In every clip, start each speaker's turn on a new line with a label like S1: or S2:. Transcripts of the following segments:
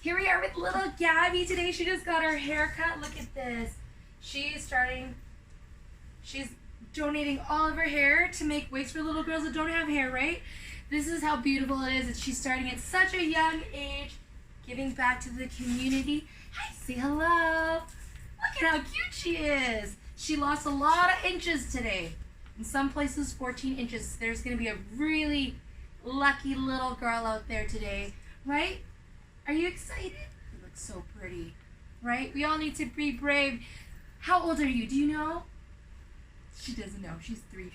S1: Here we are with little Gabby today. She just got her hair cut. Look at this. She's donating all of her hair to make wigs for little girls that don't have hair, right? This is how beautiful it is that she's starting at such a young age, giving back to the community. Hi, say hello. Look at how cute she is. She lost a lot of inches today. In some places, 14 inches. There's going to be a really lucky little girl out there today, right? Are you excited? You look so pretty, right? We all need to be brave. How old are you? Do you know? She doesn't know. She's 3.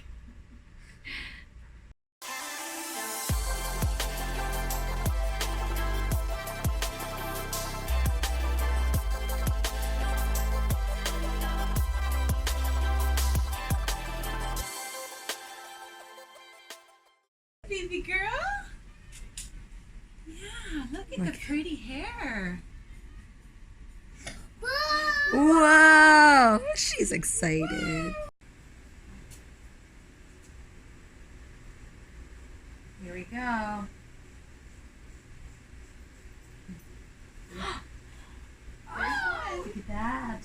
S2: Baby girl? Yeah, look at the pretty hair.
S1: Wow, she's excited. Here we go. Oh, look at that.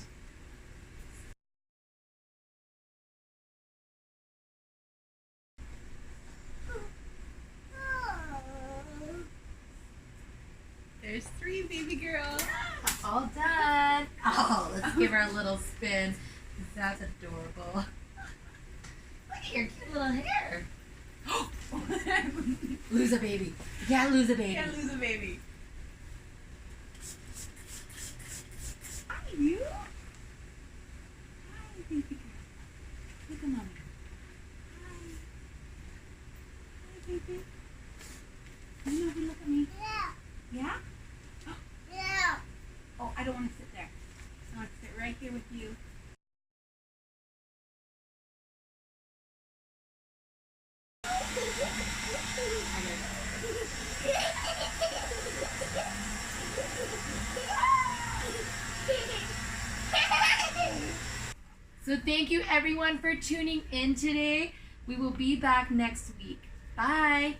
S2: There's 3, baby girl.
S1: All done. Oh, let's give her a little spin. That's adorable. Look at your cute little hair. Lose a baby. You can't lose a baby.
S2: Can't lose a baby. Hi, you. Hi, baby girl. Look at mommy. Hi. Hi, baby. You know, look at me. Yeah? Yeah. Oh, I don't want to sit there. I want to sit right here with you.
S1: So thank you everyone for tuning in today. We will be back next week. Bye.